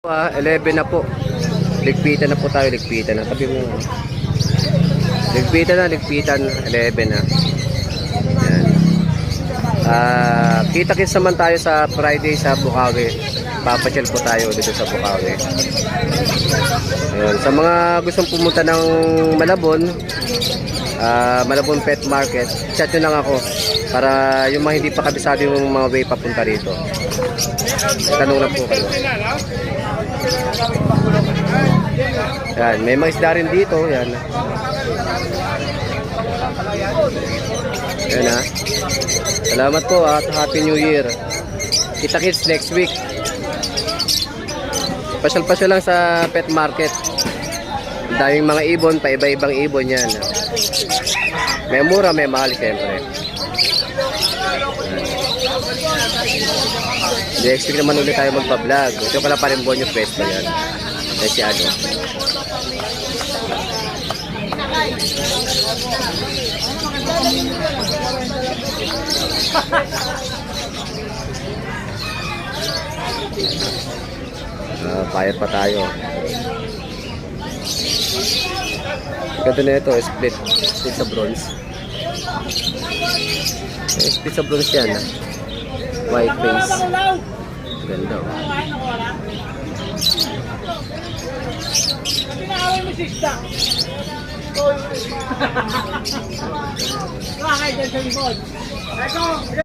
11 na po. Ligpitan na po tayo, ligpitan na. Tabi mo. Ligpitan, 11 na. Yan. Kita-kits naman tayo sa Friday sa Bukawi. Papasyal po tayo dito sa Bukawi. Ayun. Sa mga gustong pumunta ng Malabon, Malabon Pet Market, chat nyo lang ako para yung mga hindi pa kabisado yung mga way papunta rito. Tanong lang po kayo. Yan, may mga isda rin dito. Yan. Yan ha. Salamat po at Happy New Year. Kita-kits next week. Pasyal-pasyal lang sa pet market. Daming mga ibon, pa iba-ibang ibon yan. May mura, may mahal siyempre. Next week naman ulit tayo magpa-vlog. Ito pala pa rin Bonyo Fest na yan. Kasi ano. Payat pa tayo. Ganda na ito, split sa bronze. Split sa bronze yan. White face. Ganda.